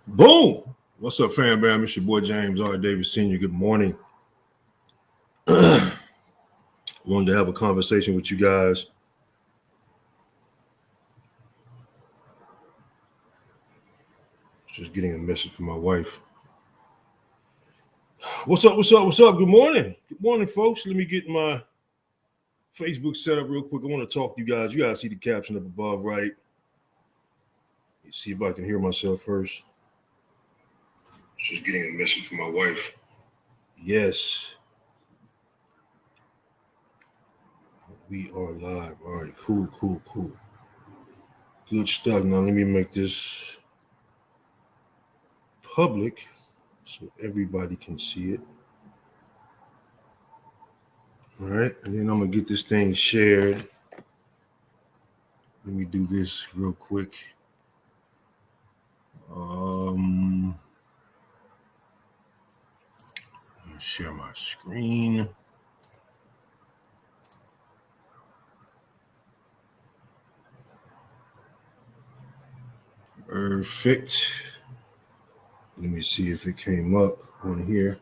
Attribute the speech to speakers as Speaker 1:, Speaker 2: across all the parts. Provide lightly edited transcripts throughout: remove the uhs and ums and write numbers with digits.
Speaker 1: Boom! What's up, fam bam? It's your boy James R. Davis Sr. Good morning. Wanted to have a conversation with you guys. Just getting a message from my wife. What's up? Good morning. Good morning, folks. Let me get my Facebook set up real quick. I want to talk to you guys. You guys see the caption up above, right? Let's see if I can hear myself first. Just getting a message from my wife. Yes. We are live. All right, cool. Good stuff. Now let me make this public so everybody can see it. All right, and then I'm gonna get this thing shared. Let me do this real quick. Share my screen. Perfect. Let me see if it came up on here.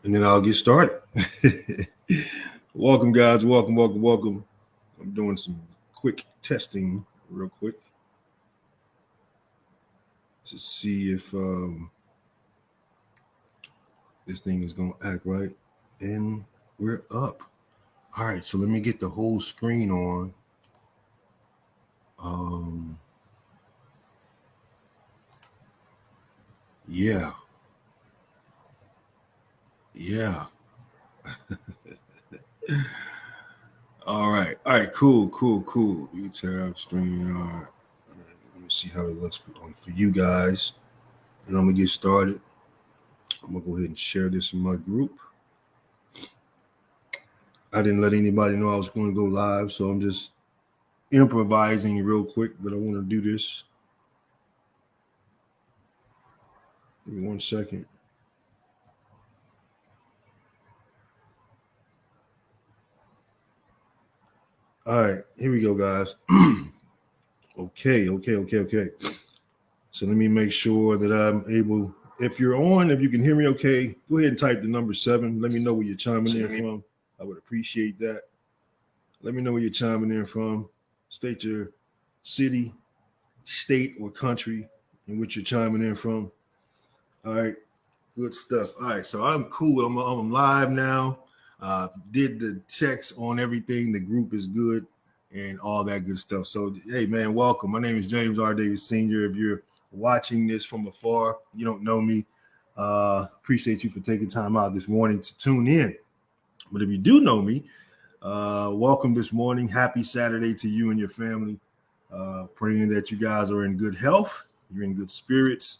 Speaker 1: And then I'll get started. Welcome, guys. Welcome. I'm doing some quick testing real quick to see if this thing is going to act right. And we're up. All right, so let me get the whole screen on. Yeah. All right, cool. You tab stream. All right. Let me see how it looks for you guys. And I'm gonna get started. I'm gonna go ahead and share this in my group. I didn't let anybody know I was going to go live, so I'm just improvising real quick, but I want to do this. Give me 1 second. All right, here we go, guys. Okay. So let me make sure that I'm able. If you're on, if you can hear me okay, go ahead and type the number 7. Let me know where you're chiming in from. I would appreciate that. Let me know where you're chiming in from. State your city, state, or country in which you're chiming in from. All right, good stuff. All right, so I'm cool. I'm live now. Did the checks on everything. The group is good and all that good stuff. So, hey, man, welcome. My name is James R. Davis Sr. If you're watching this from afar, you don't know me, appreciate you for taking time out this morning to tune in. But if you do know me, welcome this morning. Happy Saturday to you and your family. Praying that you guys are in good health. You're in good spirits.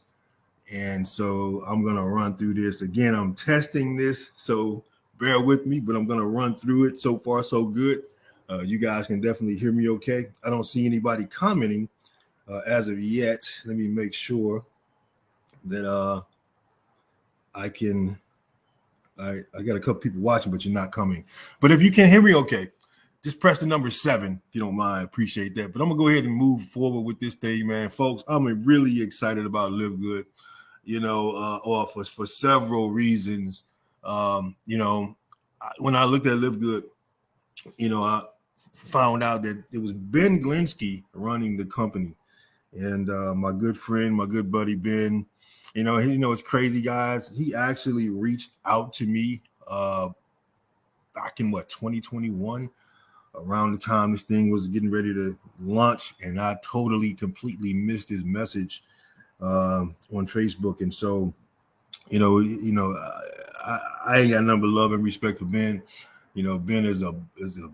Speaker 1: And so I'm going to run through this. Again, I'm testing this, so bear with me, but I'm going to run through it. So far, so good. You guys can definitely hear me okay. I don't see anybody commenting as of yet. Let me make sure that I can. I got a couple people watching, but you're not coming. But if you can hear me okay, just press the number 7 if you don't mind. Appreciate that. But I'm going to go ahead and move forward with this thing, man. Folks, I'm really excited about LiveGood. Or for several reasons. When I looked at LiveGood, I found out that it was Ben Glinsky running the company, and my good friend, my good buddy Ben. It's crazy, guys. He actually reached out to me back in 2021, around the time this thing was getting ready to launch, and I completely missed his message on Facebook. And so, I ain't got nothing but love and respect for Ben. Ben is a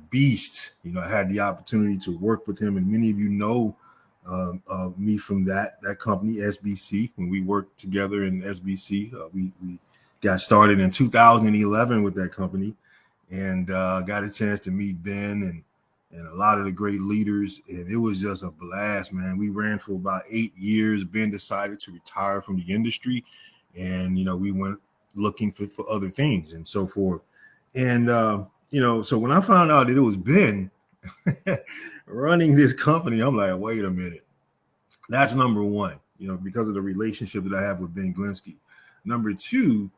Speaker 1: beast. I had the opportunity to work with him, and many of you know me from that company, SBC. When we worked together in SBC, we got started in 2011 with that company, and got a chance to meet Ben and a lot of the great leaders, and it was just a blast, man. We ran for about 8 years. Ben decided to retire from the industry, and we went looking for other things and so forth. And so when I found out that it was Ben running this company, I'm like, wait a minute, that's number one. because of the relationship that I have with Ben Glinsky. Number two,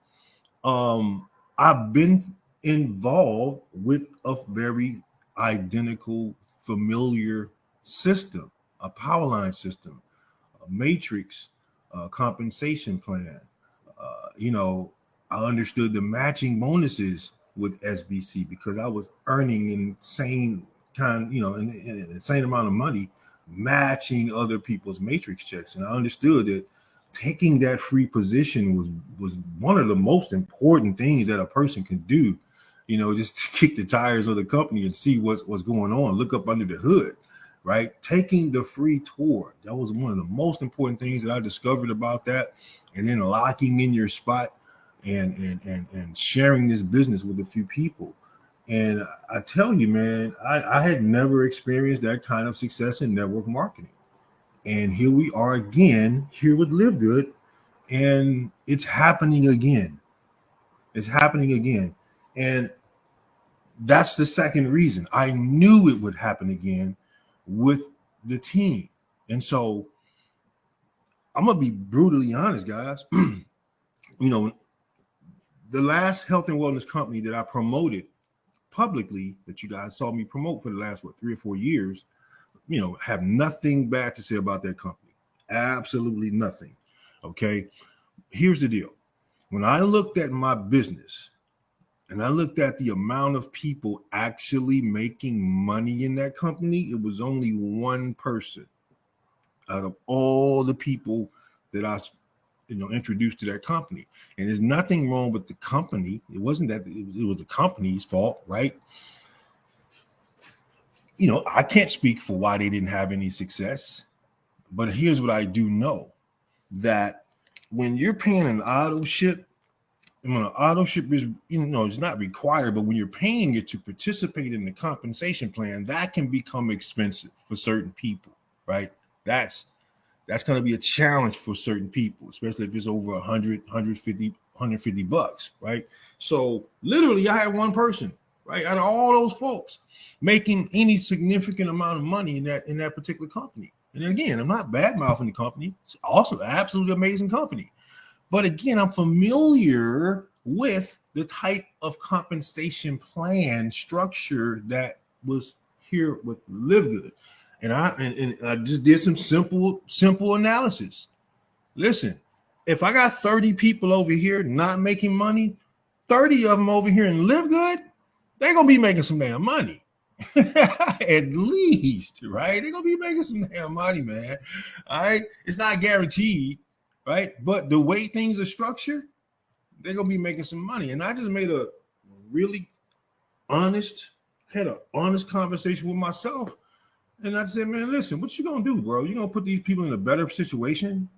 Speaker 1: I've been involved with a very identical, familiar system, a power line system, a matrix, compensation plan. I understood the matching bonuses with SBC because I was earning insane an insane amount of money matching other people's matrix checks. And I understood that taking that free position was one of the most important things that a person can do, just to kick the tires of the company and see what's going on, look up under the hood, right? Taking the free tour. That was one of the most important things that I discovered about that. And then locking in your spot and sharing this business with a few people. And I tell you, man, I had never experienced that kind of success in network marketing. And here we are again, here with LiveGood, and it's happening again. It's happening again. And that's the second reason. I knew it would happen again with the team. And so I'm going to be brutally honest, guys. The last health and wellness company that I promoted publicly, that you guys saw me promote for the last 3 or 4 years, have nothing bad to say about that company. Absolutely nothing. Okay. Here's the deal. When I looked at my business and I looked at the amount of people actually making money in that company, it was only one person out of all the people that I introduced to that company. And there's nothing wrong with the company. It wasn't that it was the company's fault, right? I can't speak for why they didn't have any success, but here's what I do know, that when you're paying an auto ship, and when an auto ship is, it's not required, but when you're paying it to participate in the compensation plan, that can become expensive for certain people, right? That's going to be a challenge for certain people, especially if it's over 100, 150 bucks, right? So literally I had one person, right, out of all those folks making any significant amount of money in that particular company. And again, I'm not bad mouthing the company. It's also an absolutely amazing company. But again, I'm familiar with the type of compensation plan structure that was here with LiveGood. And I just did some simple analysis. Listen, if I got 30 people over here not making money, 30 of them over here in LiveGood, they're going to be making some damn money. At least, right? They're going to be making some damn money, man. All right. It's not guaranteed, right? But the way things are structured, they're going to be making some money. And I just made a really honest conversation with myself. And I said, man, listen, what you going to do, bro? You going to put these people in a better situation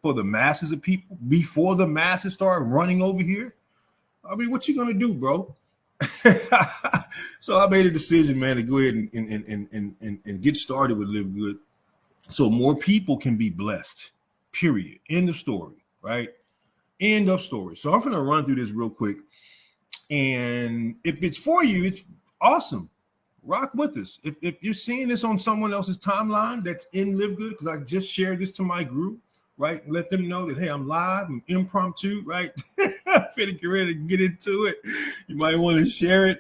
Speaker 1: for the masses of people before the masses start running over here? I mean, what you going to do, bro? So I made a decision, man, to go ahead and get started with LiveGood so more people can be blessed, period. End of story, right? End of story. So I'm going to run through this real quick. And if it's for you, it's awesome. Rock with us. If you're seeing this on someone else's timeline that's in LiveGood, because I just shared this to my group, right? Let them know that, hey, I'm live, I'm impromptu, right? Finna get ready to get into it. You might want to share it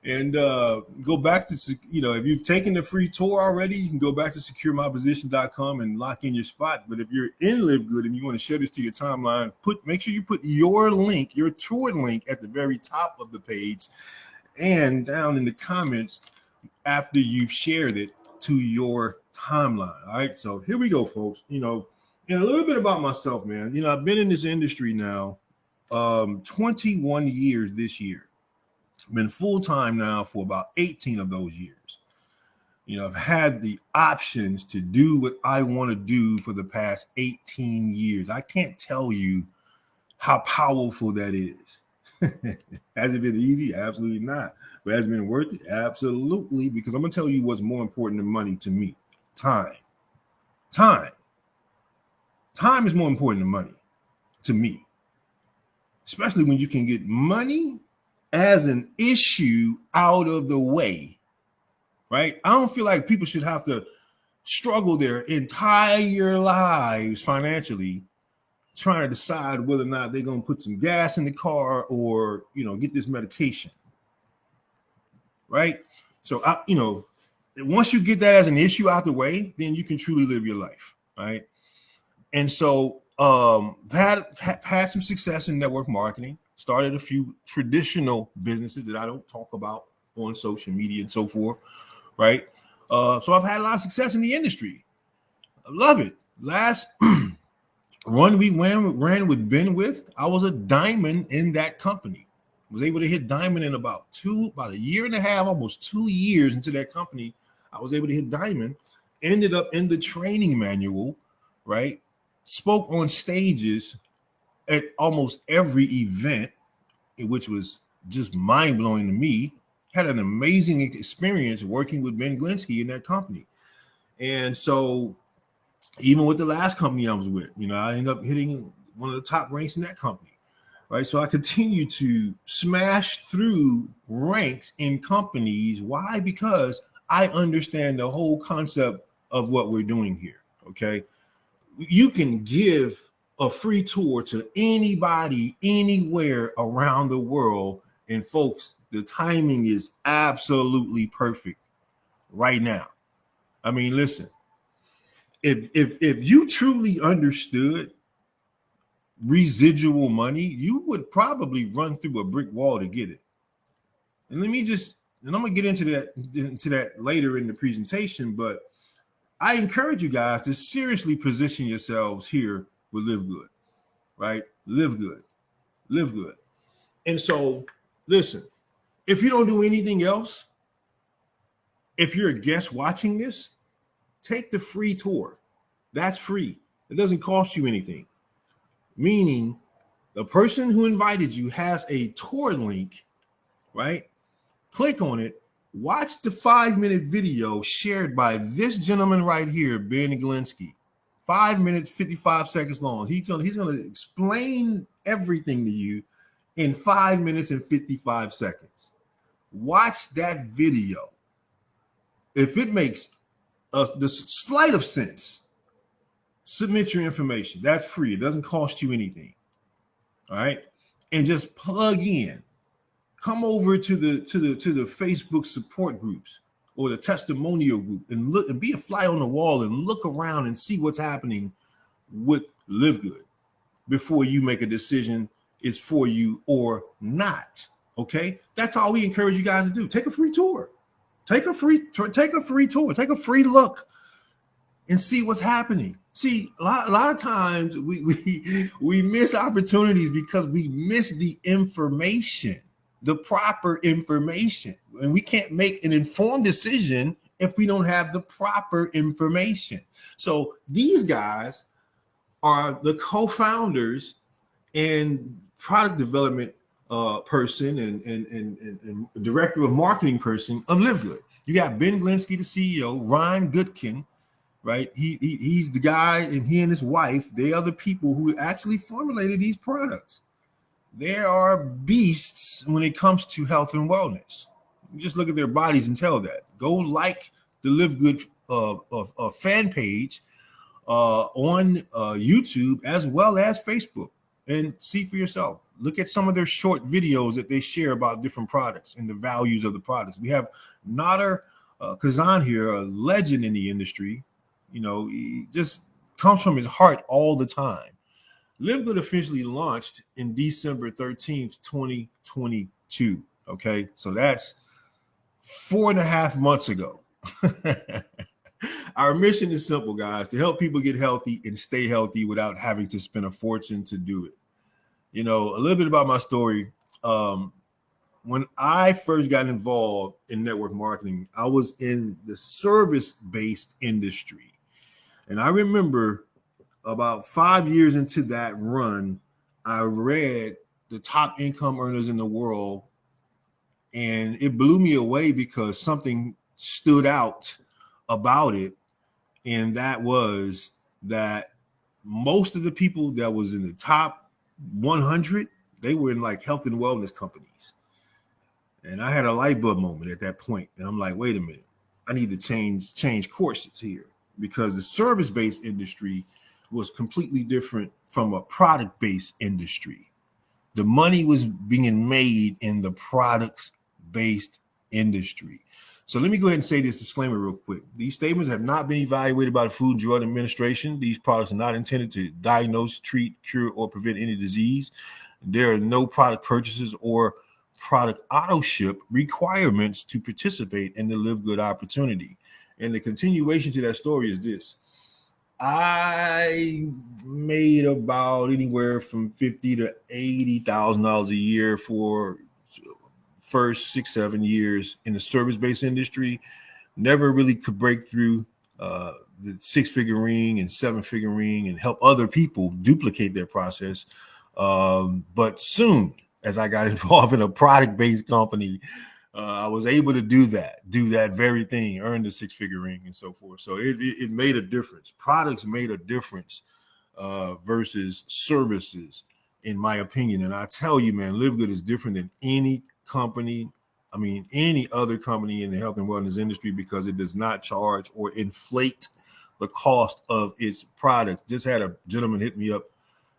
Speaker 1: and go back to, if you've taken the free tour already, you can go back to securemyposition.com and lock in your spot. But if you're in LiveGood and you want to share this to your timeline, make sure you put your link, your tour link at the very top of the page and down in the comments after you've shared it to your timeline. All right. So here we go, folks. And a little bit about myself, man. I've been in this industry now 21 years this year. Been full-time now for about 18 of those years. I've had the options to do what I want to do for the past 18 years. I can't tell you how powerful that is. Has it been easy? Absolutely not. But has it been worth it? Absolutely. Because I'm going to tell you what's more important than money to me. Time. Time is more important than money to me. Especially when you can get money as an issue out of the way, right? I don't feel like people should have to struggle their entire lives financially trying to decide whether or not they're going to put some gas in the car or, get this medication. Right? So, once you get that as an issue out the way, then you can truly live your life. Right? And so had some success in network marketing, started a few traditional businesses that I don't talk about on social media and so forth. Right? So I've had a lot of success in the industry. I love it. Last run we ran with Ben I was a diamond in that company. Was able to hit diamond in about a year and a half, almost 2 years into that company. I was able to hit diamond, ended up in the training manual, right? Spoke on stages at almost every event, which was just mind-blowing to me. Had an amazing experience working with Ben Glinsky in that company. And so even with the last company I was with, I ended up hitting one of the top ranks in that company. Right. So I continue to smash through ranks in companies. Why? Because I understand the whole concept of what we're doing here. Okay. You can give a free tour to anybody, anywhere around the world. And folks, the timing is absolutely perfect right now. I mean, listen, if you truly understood residual money, you would probably run through a brick wall to get it. And I'm gonna get into that later in the presentation, but I encourage you guys to seriously position yourselves here with LiveGood, right? LiveGood. And so, listen, if you don't do anything else, if you're a guest watching this, take the free tour. That's free. It doesn't cost you anything. Meaning, the person who invited you has a tour link, right? Click on it. Watch the 5-minute video shared by this gentleman right here, Ben Glinsky. 5 minutes, 55 seconds long. He's gonna explain everything to you in 5 minutes and 55 seconds. Watch that video. If it makes the slight of sense, submit your information. That's free. It doesn't cost you anything. All right, and just plug in. Come over to the Facebook support groups or the testimonial group and look and be a fly on the wall and look around and see what's happening with LiveGood before you make a decision it's for you or not. Okay, that's all we encourage you guys to do. Take a free tour. Take a free tour. Take a free look and see what's happening. See, a lot of times we miss opportunities because we miss the information, the proper information. And we can't make an informed decision if we don't have the proper information. So these guys are the co-founders and product development person and director of marketing person of LiveGood. You got Ben Glinsky, the CEO, Ryan Goodkin, right? He's the guy, and he and his wife, they are the people who actually formulated these products. They are beasts when it comes to health and wellness. You just look at their bodies and tell that. Go like the LiveGood fan page on YouTube as well as Facebook and see for yourself. Look at some of their short videos that they share about different products and the values of the products. We have Nader Kazan here, a legend in the industry. He just comes from his heart all the time. LiveGood officially launched in December 13th, 2022. Okay, so that's 4.5 months ago. Our mission is simple, guys, to help people get healthy and stay healthy without having to spend a fortune to do it. A little bit about my story. When I first got involved in network marketing, I was in the service-based industry. And I remember about 5 years into that run, I read the top income earners in the world, and it blew me away because something stood out about it. And that was that most of the people that was in the top 100, they were in like health and wellness companies. And I had a light bulb moment at that point. And I'm like, wait a minute, I need to change courses here. because the service-based industry was completely different from a product-based industry. The money was being made in the products-based industry. So let me go ahead and say this disclaimer real quick. These statements have not been evaluated by the Food and Drug Administration. These products are not intended to diagnose, treat, cure, or prevent any disease. There are no product purchases or product auto ship requirements to participate in the LiveGood opportunity. And the continuation to that story is this. I made about anywhere from $50,000 to $80,000 a year for first 6-7 years in the service-based industry. Never really could break through the 6-figure ring and 7-figure ring and help other people duplicate their process. But soon as I got involved in a product-based company, I was able to do that very thing, earn the 6-figure ring and so forth. So it made a difference. Products made a difference versus services, in my opinion. And I tell you, man, LiveGood is different than any other company in the health and wellness industry because it does not charge or inflate the cost of its products. Just had a gentleman hit me up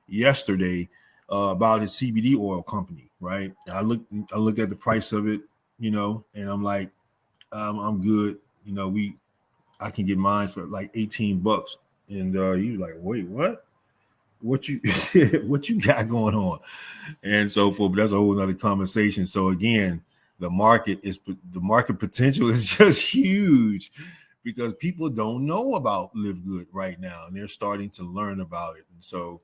Speaker 1: yesterday about his CBD oil company, right? I looked at the price of it, and I'm like, I'm good. I can get mine for like $18. And he was like, wait, what? What you what you got going on? And so forth. But that's a whole nother conversation. So again, the market potential is just huge because people don't know about LiveGood right now, and they're starting to learn about it. And so,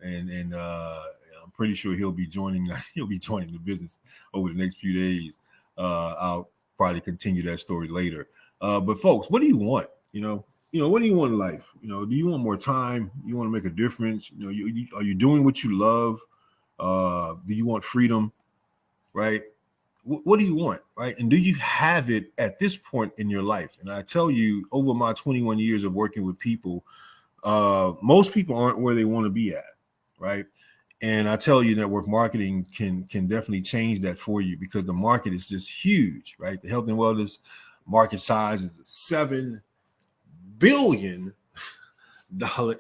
Speaker 1: and I'm pretty sure he'll be joining the business over the next few days. I'll probably continue that story later. But folks, what do you want? What do you want in life? Do you want more time? You want to make a difference? Are you doing what you love? Do you want freedom? Right? What do you want? Right? And do you have it at this point in your life? And I tell you, over my 21 years of working with people, most people aren't where they want to be at. Right? And I tell you, network marketing can definitely change that for you because the market is just huge. Right? The health and wellness market size is $7 billion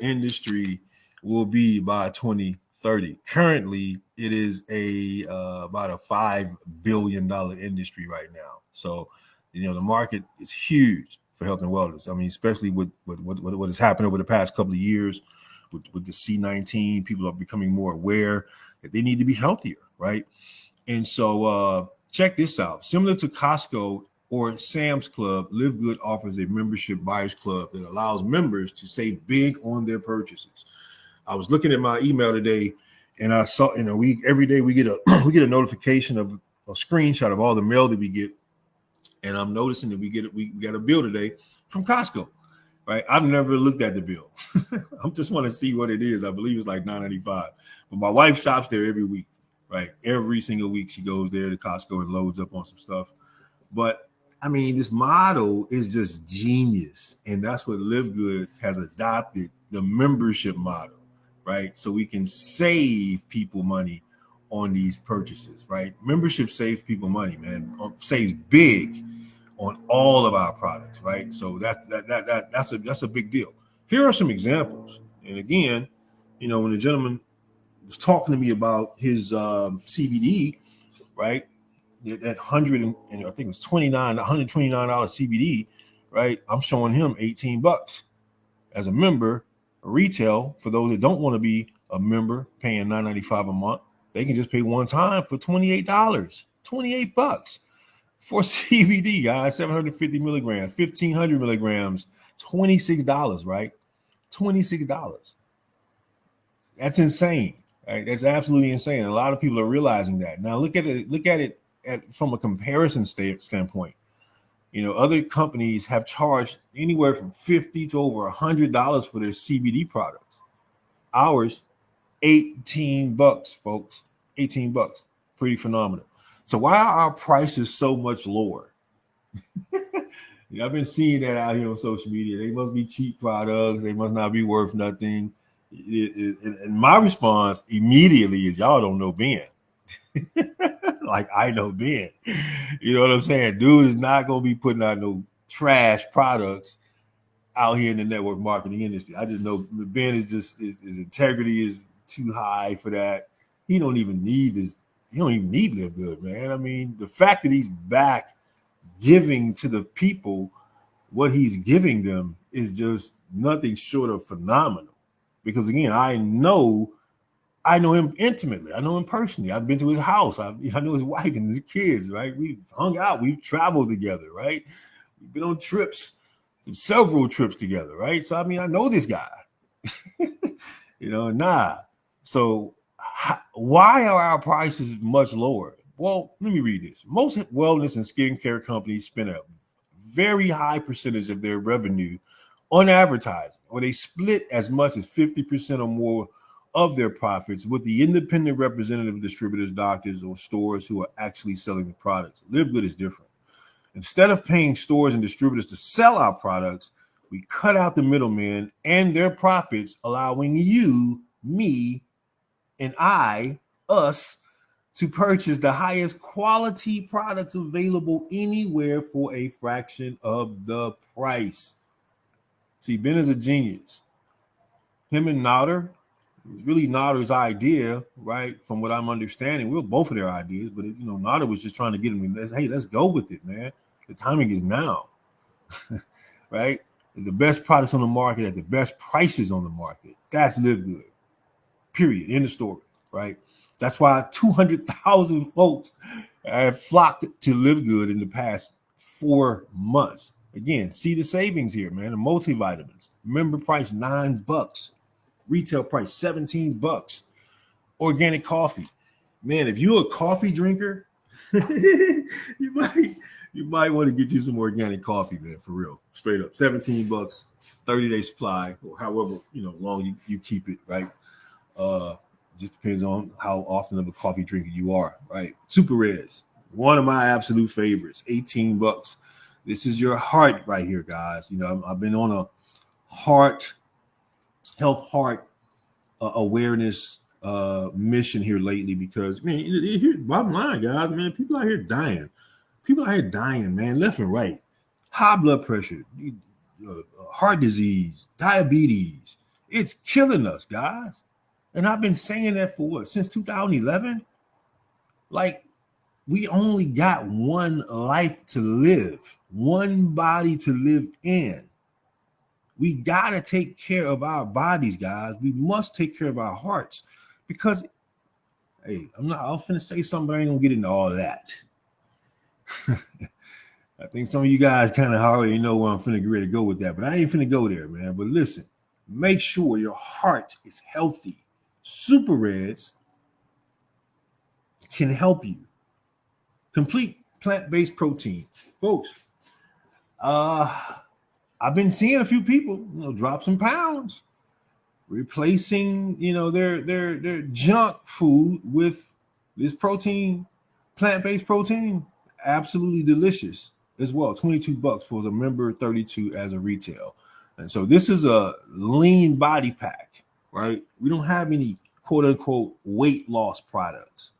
Speaker 1: industry will be by 2030. Currently, it is about a $5 billion industry right now. So, the market is huge for health and wellness. I mean, especially with what has happened over the past couple of years with the C-19, people are becoming more aware that they need to be healthier, right? And so check this out. Similar to Costco or Sam's Club, LiveGood offers a membership buyers club that allows members to save big on their purchases. I was looking at my email today, and I saw, every day we get a notification of a screenshot of all the mail that we get, and I'm noticing that we got a bill today from Costco. Right? I've never looked at the bill. I just want to see what it is. I believe it's like $9.95. But my wife shops there every week. Right? Every single week she goes there to Costco and loads up on some stuff. But I mean, this model is just genius. And that's what LiveGood has adopted, the membership model, right? So we can save people money on these purchases, right? Membership saves people money, man. Saves big on all of our products, right? So that's a big deal. Here are some examples. And again, when the gentleman was talking to me about his CBD, right? That $129 CBD, right? I'm showing him $18 as a member. Retail, for those that don't want to be a member, paying $9.95 a month, they can just pay one time for $28. $28 for CBD, guys. 750 milligrams, 1,500 milligrams, $26, right? $26. That's insane, right? That's absolutely insane. And a lot of people are realizing that. Now look at it from a comparison standpoint. Other companies have charged anywhere from $50 to over $100 for their CBD products. Ours, $18, folks. $18. Pretty phenomenal. So why are our prices so much lower? I've been seeing that out here on social media. They must be cheap products. They must not be worth nothing. And my response immediately is, y'all don't know Ben. Like I know Ben. You know what I'm saying? Dude is not going to be putting out no trash products out here in the network marketing industry. I just know Ben is just his integrity is too high for that. He don't even need LiveGood, man. I mean, the fact that he's back giving to the people what he's giving them is just nothing short of phenomenal. Because again, I know him intimately. I know him personally. I've been to his house. I know his wife and his kids, right? We've hung out. We've traveled together, right? We've been on trips, several trips together, right? So, I mean, I know this guy. So why are our prices much lower? Well, let me read this. Most wellness and skincare companies spend a very high percentage of their revenue on advertising, or they split as much as 50% or more of their profits with the independent representative distributors, doctors, or stores who are actually selling the products. LiveGood is different. Instead of paying stores and distributors to sell our products, we cut out the middlemen and their profits, allowing you, me, and us, to purchase the highest quality products available anywhere for a fraction of the price. See, Ben is a genius. Him and Nader, really Nader's idea, right? From what I'm understanding, we were both of their ideas, but Nader was just trying to get him. Hey, let's go with it, man. The timing is now, right? The best products on the market at the best prices on the market. That's LiveGood. Period. End of story, right? That's why 200,000 folks have flocked to LiveGood in the past 4 months. Again, see the savings here, man. The multivitamins, member price $9, retail price $17. Organic coffee, man. If you're a coffee drinker, you might want to get you some organic coffee, man. For real, straight up, $17, 30-day supply, or however long you keep it, right? Just depends on how often of a coffee drinker you are, right? Super Reds, one of my absolute favorites, $18. This is your heart right here, guys. I've been on a heart awareness mission here lately because, man, bottom line, guys, man, people out here dying. Man, left and right. High blood pressure, heart disease, diabetes. It's killing us, guys. And I've been saying that for since 2011. Like, we only got one life to live, one body to live in. We got to take care of our bodies, guys. We must take care of our hearts because, hey, I'm finna say something, but I ain't gonna get into all of that. I think some of you guys kind of already know where I'm finna get ready to go with that, but I ain't finna go there, man. But listen, make sure your heart is healthy. Super Reds can help you. Complete plant-based protein. Folks, I've been seeing a few people, drop some pounds, replacing, their junk food with this protein, plant-based protein. Absolutely delicious as well. $22 for the member, $32 as a retail. And so this is a lean body pack, right? We don't have any quote unquote weight loss products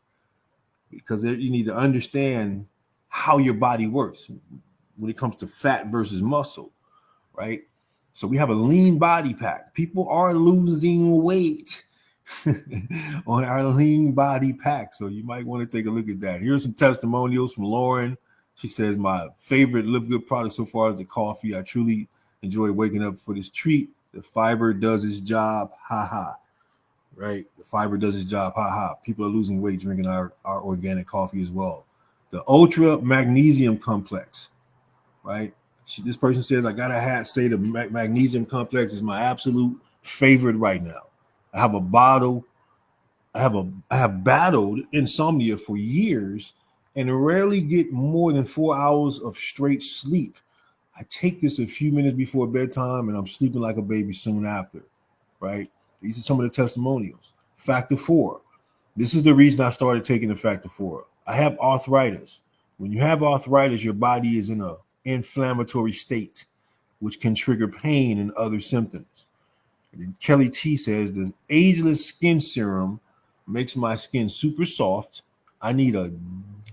Speaker 1: because you need to understand how your body works when it comes to fat versus muscle, right? So we have a lean body pack. People are losing weight on our lean body pack. So you might want to take a look at that. Here's some testimonials from Lauren. She says, my favorite LiveGood product so far is the coffee. I truly enjoy waking up for this treat. The fiber does its job. Ha ha. Right? The fiber does its job. Ha ha. People are losing weight drinking our organic coffee as well. The ultra magnesium complex. Right? This person says, I gotta say the magnesium complex is my absolute favorite right now. I have a bottle. I have battled insomnia for years and rarely get more than 4 hours of straight sleep. I take this a few minutes before bedtime and I'm sleeping like a baby soon after, right? These are some of the testimonials. Factor 4. This is the reason I started taking the Factor 4. I have arthritis. When you have arthritis, your body is in an inflammatory state, which can trigger pain and other symptoms. And Kelly T says the ageless skin serum makes my skin super soft. I need a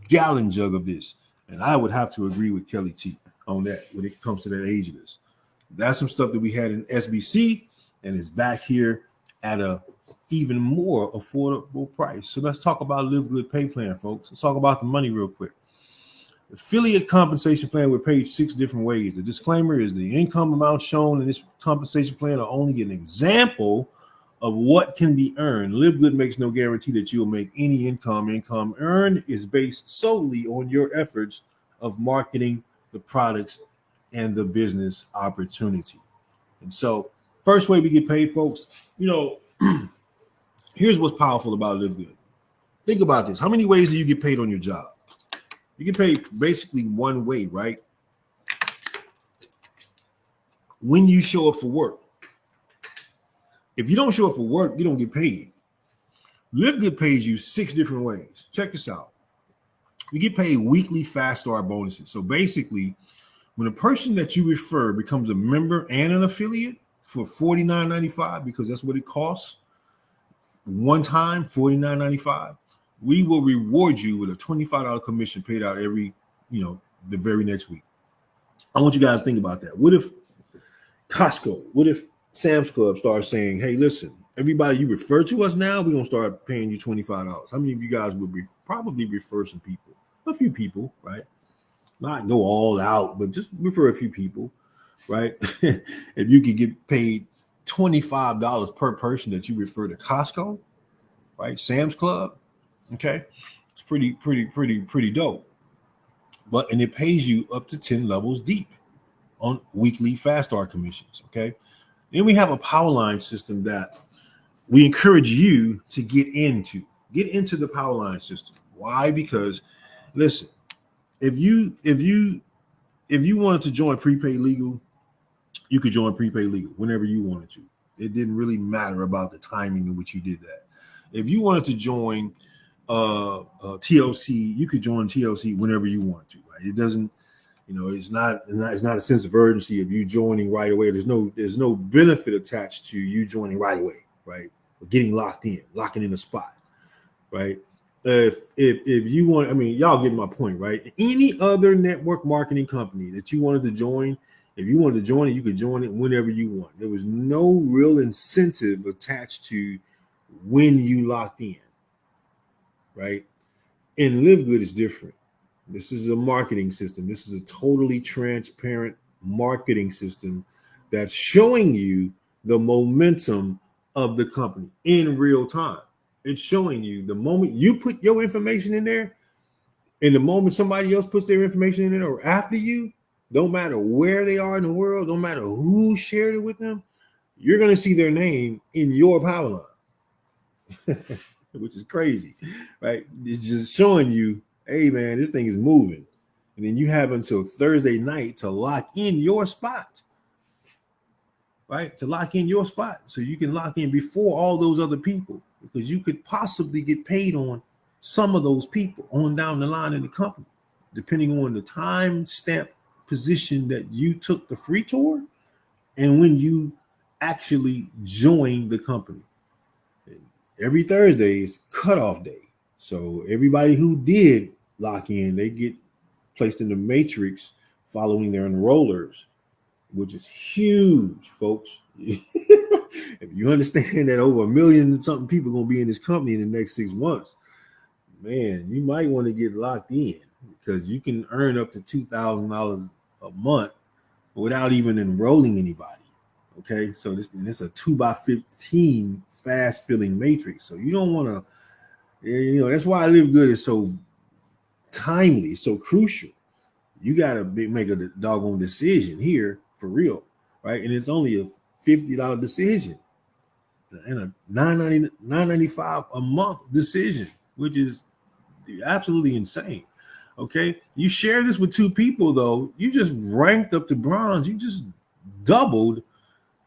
Speaker 1: gallon jug of this. And I would have to agree with Kelly T on that when it comes to that ageless. That's some stuff that we had in SBC, and it's back here at a even more affordable price. So let's talk about LiveGood pay plan, folks. Let's talk about the money real quick. Affiliate compensation plan, we're paid 6 different ways. The disclaimer is the income amount shown in this compensation plan are only an example of what can be earned. LiveGood makes no guarantee that you'll make any income. Income earned is based solely on your efforts of marketing the products and the business opportunity. And so, first way we get paid, folks, here's what's powerful about LiveGood. Think about this. How many ways do you get paid on your job? You get paid basically one way, right? When you show up for work. If you don't show up for work, you don't get paid. LiveGood pays you 6 different ways. Check this out. You get paid weekly fast start bonuses. So basically, when a person that you refer becomes a member and an affiliate for $49.95, because that's what it costs, one time, $49.95, we will reward you with a $25 commission paid out every, the very next week. I want you guys to think about that. What if Costco, what if Sam's Club starts saying, hey, listen, everybody you refer to us now, we're going to start paying you $25. How many of you guys would probably refer some people? A few people, right? Not go all out, but just refer a few people, right? If you could get paid $25 per person that you refer to Costco, right? Sam's Club, okay? It's pretty dope. And it pays you up to 10 levels deep on weekly fast start commissions, okay? Then we have a power line system that we encourage you to get into the power line system. Why? Because listen, if you wanted to join prepaid legal, you could join prepaid legal whenever you wanted to. It didn't really matter about the timing in which you did that. If you wanted to join TLC, you could join TLC whenever you want to. Right? It doesn't, it's not a sense of urgency of you joining right away. There's no benefit attached to you joining right away, right? Or getting locking in a spot, right? If you want, y'all get my point, right? Any other network marketing company that you wanted to join, if you wanted to join it, you could join it whenever you want. There was no real incentive attached to when you locked in, right? And LiveGood is different. This is a marketing system. This is a totally transparent marketing system that's showing you the momentum of the company in real time. It's showing you the moment you put your information in there and the moment somebody else puts their information in there or after you, don't matter where they are in the world, don't matter who shared it with them, you're going to see their name in your power line, which is crazy, right? It's just showing you, hey, man, this thing is moving. And then you have until Thursday night to lock in your spot, right? To lock in your spot so you can lock in before all those other people, because you could possibly get paid on some of those people on down the line in the company, depending on the time stamp position that you took the free tour and when you actually joined the company. Every Thursday is cutoff day. So everybody who did lock in, they get placed in the matrix following their enrollers, which is huge, folks. If you understand that over 1 million and something people are going to be in this company in the next 6 months, man, you might want to get locked in because you can earn up to $2,000 a month without even enrolling anybody. Okay, so it's a 2x15 fast filling matrix. So you don't want to, that's why LiveGood is so timely, so crucial. You got to make a doggone decision here for real, right? And it's only a $50 decision and a $9.95 a month decision, which is absolutely insane. Okay, you share this with 2 people, though, you just ranked up to bronze. You just doubled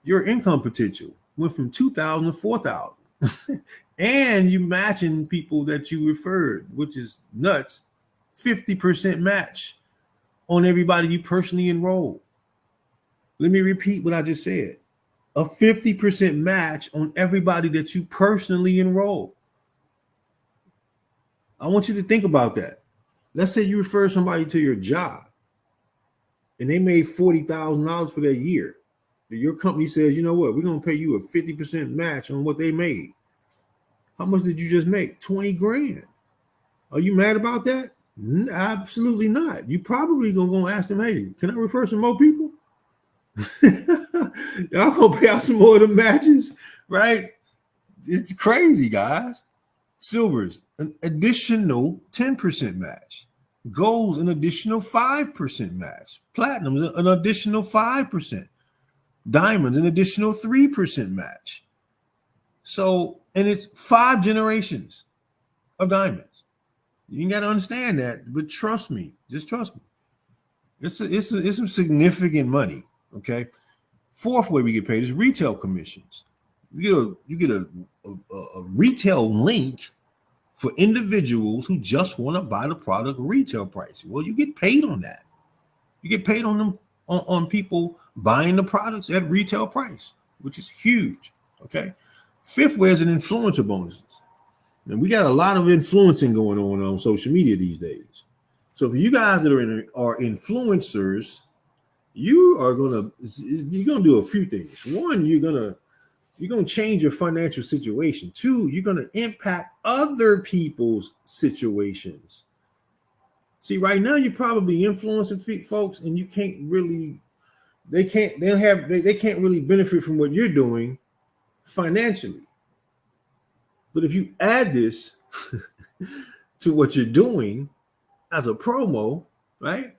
Speaker 1: your income potential, went from 2,000 to 4,000, and you matching people that you referred, which is nuts. 50% match on everybody you personally enrolled. Let me repeat what I just said. A 50% match on everybody that you personally enroll. I want you to think about that. Let's say you refer somebody to your job and they made $40,000 for their year. Your company says, you know what, we're going to pay you a 50% match on what they made. How much did you just make? 20 grand. Are you mad about that? Absolutely not. You probably going to ask them, hey, can I refer some more people? Y'all going to pay out some more of the matches, right? It's crazy, guys. Silvers, an additional 10% match. Golds, an additional 5% match. Platinums, an additional 5%. Diamonds, an additional 3% match. So, and it's 5 generations of diamonds. You got to understand that, but trust me, just trust me. It's some significant money. Okay. Fourth way we get paid is retail commissions. You get a retail link for individuals who just want to buy the product retail price. Well, you get paid on that. You get paid on them on people buying the products at retail price, which is huge. Okay. Fifth way is an influencer bonuses. And we got a lot of influencing going on social media these days. So for you guys that are influencers, you're gonna do a few things. One, you're gonna change your financial situation. Two, you're gonna impact other people's situations. See, right now you're probably influencing folks, and you can't really, they can't really benefit from what you're doing financially. But if you add this to what you're doing as a promo, right,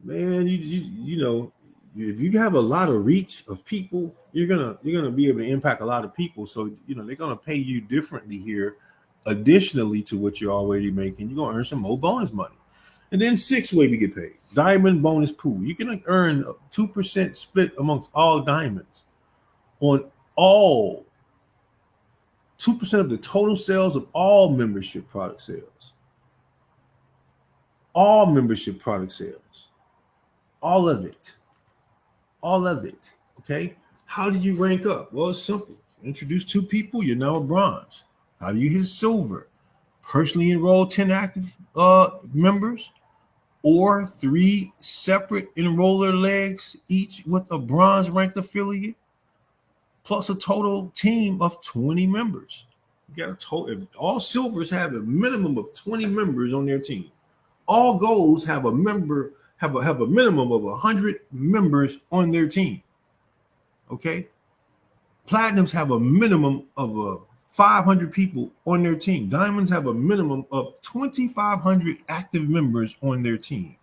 Speaker 1: man, you know, if you have a lot of reach of people, you're gonna be able to impact a lot of people. So they're gonna pay you differently here, additionally to what you're already making. You're gonna earn some more bonus money. And then sixth way we get paid, diamond bonus pool. You can earn a 2% split amongst all diamonds on all 2% of the total sales of all membership product sales. All membership product sales. All of it. Okay. How do you rank up? Well, it's simple. Introduce 2 people, you're now a bronze. How do you hit silver? Personally enroll 10 active members, or 3 separate enroller legs, each with a bronze ranked affiliate, plus a total team of 20 members. You got a total. All silvers have a minimum of 20 members on their team. All golds have a minimum of 100 members on their team. Okay. Platinums have a minimum of 500 people on their team. Diamonds have a minimum of 2,500 active members on their team.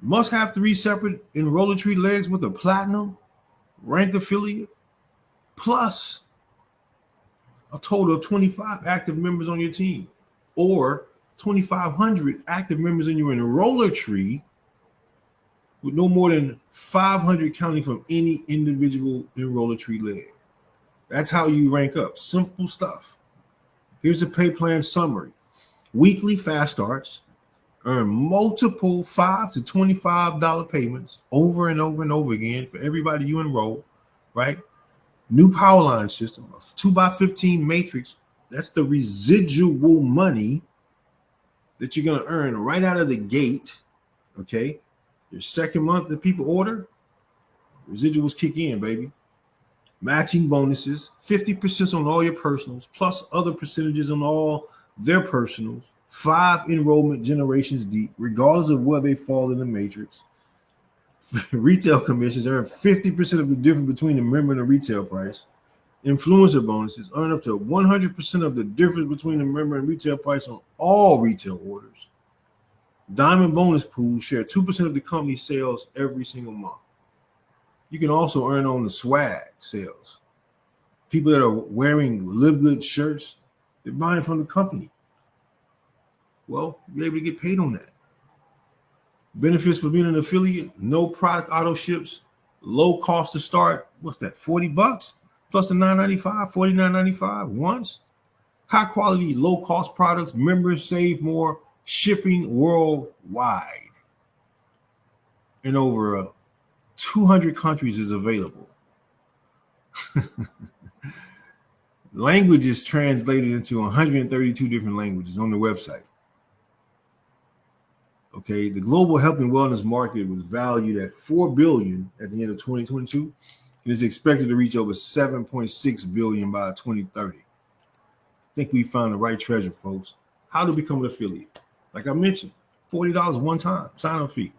Speaker 1: Must have 3 separate enroller tree legs with a platinum ranked affiliate, plus a total of 25 active members on your team, or 2,500 active members in your enroller tree, with no more than 500 counting from any individual enroller tree leg. That's how you rank up. Simple stuff. Here's the pay plan summary. Weekly fast starts. Earn multiple $5 to $25 payments over and over and over again for everybody you enroll, right? New power line system, a 2x15 matrix. That's the residual money that you're going to earn right out of the gate, okay? Your second month that people order, residuals kick in, baby. Matching bonuses, 50% on all your personals, plus other percentages on all their personals. 5 enrollment generations deep, regardless of where they fall in the matrix. Retail commissions earn 50% of the difference between the member and the retail price. Influencer bonuses earn up to 100% of the difference between the member and retail price on all retail orders. Diamond bonus pools share 2% of the company's sales every single month. You can also earn on the swag sales. People that are wearing LiveGood shirts, they're buying it from the company. Well, you're able to get paid on that. Benefits for being an affiliate: no product auto ships, low cost to start. What's that? $40 plus the $9.95, $49.95 once. High quality, low cost products. Members save more. Shipping worldwide. In over 200 countries is available. Languages translated into 132 different languages on the website. Okay, the global health and wellness market was valued at $4 billion at the end of 2022 and is expected to reach over $7.6 billion by 2030. I think we found the right treasure, folks. How to become an affiliate? Like I mentioned, $40 one time sign up fee,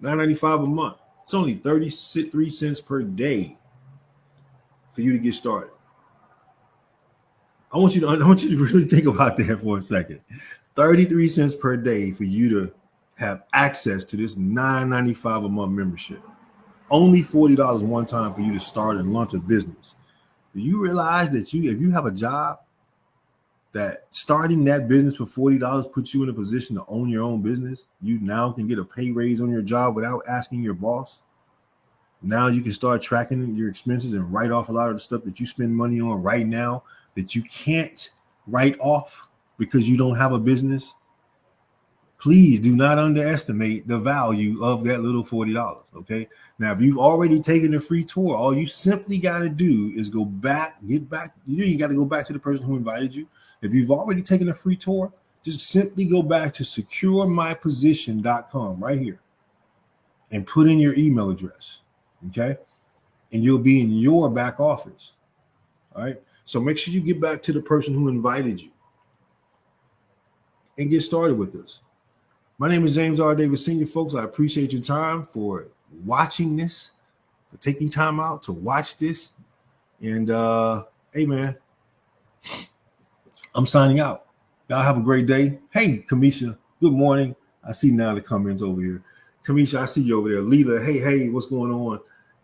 Speaker 1: $9.95 a month. It's only 33 cents per day for you to get started. I want you to really think about that for a second. 33 cents per day for you to have access to this $9.95 a month membership. Only $40 one time for you to start and launch a business. Do you realize that if you have a job, that starting that business for $40 puts you in a position to own your own business? You now can get a pay raise on your job without asking your boss. Now you can start tracking your expenses and write off a lot of the stuff that you spend money on right now that you can't write off because you don't have a business. Please do not underestimate the value of that little $40. Okay. Now, if you've already taken the free tour, all you simply got to do is get back. You got to go back to the person who invited you. If you've already taken a free tour, just simply go back to securemyposition.com right here and put in your email address. Okay. And you'll be in your back office. All right. So make sure you get back to the person who invited you and get started with this. My name is James R. Davis Sr. Folks, I appreciate your time for watching this, for taking time out to watch this. And hey, man, I'm signing out. Y'all have a great day. Hey, Kamisha, good morning. I see now the comments over here. Kamisha, I see you over there. Leela, hey, what's going on?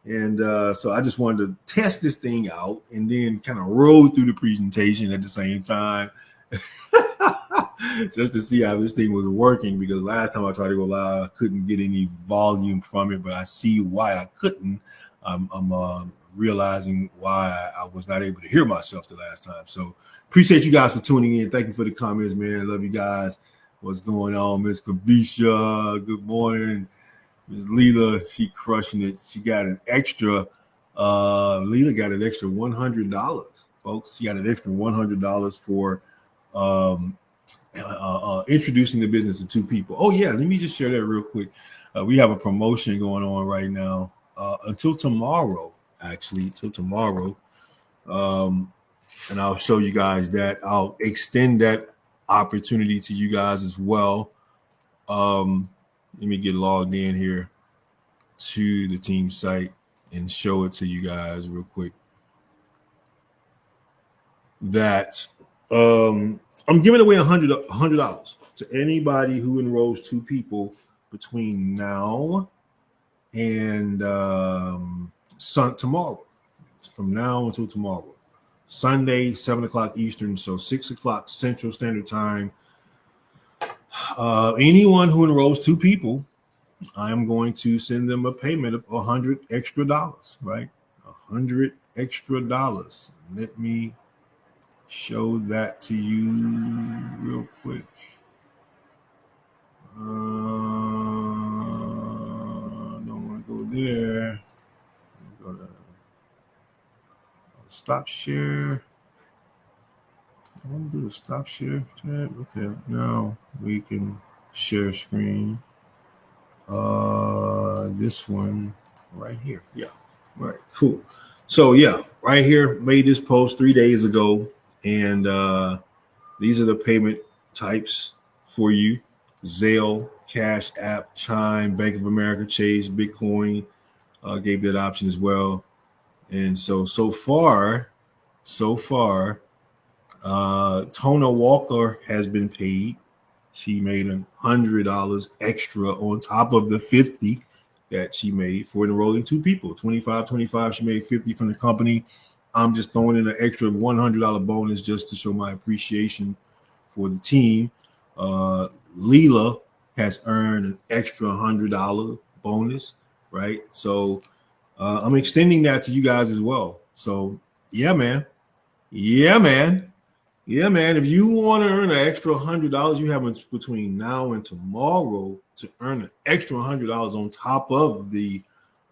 Speaker 1: And so I just wanted to test this thing out and then kind of roll through the presentation at the same time. Just to see how this thing was working, because last time I tried to go live, I couldn't get any volume from it, but I see why I couldn't. I'm realizing why I was not able to hear myself the last time. So appreciate you guys for tuning in. Thank you for the comments, man. Love you guys. What's going on, Miss Kabisha? Good morning. Miss Leela, she crushing it. She got an extra, Leela got an extra $100, folks. She got an extra $100 for introducing the business to two people. Oh yeah, let me just share that real quick. We have a promotion going on right now until tomorrow, actually, till tomorrow. And I'll show you guys that. I'll extend that opportunity to you guys as well. Let me get logged in here to the team site and show it to you guys real quick. That I'm giving away $100 to anybody who enrolls two people between now and tomorrow. From now until tomorrow, Sunday, 7:00 Eastern, so 6:00 Central Standard Time. Anyone who enrolls two people, I'm going to send them a payment of $100 extra, right? $100 extra. Let me show that to you real quick. Don't want to go there. Go to stop share. I want to do the stop share tab. Okay, now we can share screen. This one right here. Yeah, right. Cool. So yeah, right here, made this post 3 days ago, and these are the payment types for you: Zelle, Cash App, Chime, Bank of America, Chase, Bitcoin. Gave that option as well. And so far, Tona Walker has been paid. She made $100 extra on top of the $50 that she made for enrolling two people. $25. She made $50 from the company. I'm just throwing in an extra $100 bonus just to show my appreciation for the team. Leela has earned an extra $100 bonus, right? So I'm extending that to you guys as well. So yeah, man. If you want to earn an extra $100, you have between now and tomorrow to earn an extra $100 on top of the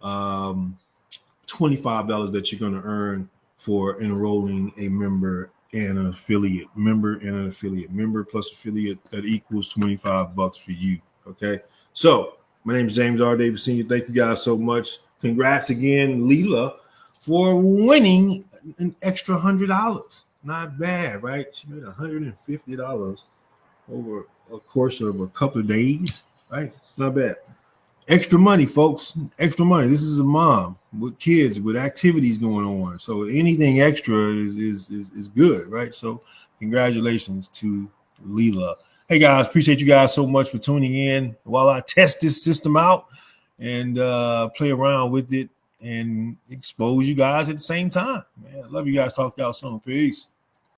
Speaker 1: $25 that you're going to earn for enrolling a member and an affiliate. Member plus affiliate, that equals $25 for you. Okay. So my name is James R. Davis Sr. Thank you guys so much. Congrats again, Leela, for winning an extra $100. Not bad, right? She made $150 over a course of a couple of days, right? Not bad. Extra money, folks. Extra money. This is a mom with kids with activities going on. So anything extra is good, right? So congratulations to Leela. Hey guys, appreciate you guys so much for tuning in while I test this system out and play around with it and expose you guys at the same time. Man, I love you guys. Talk to y'all soon. Peace.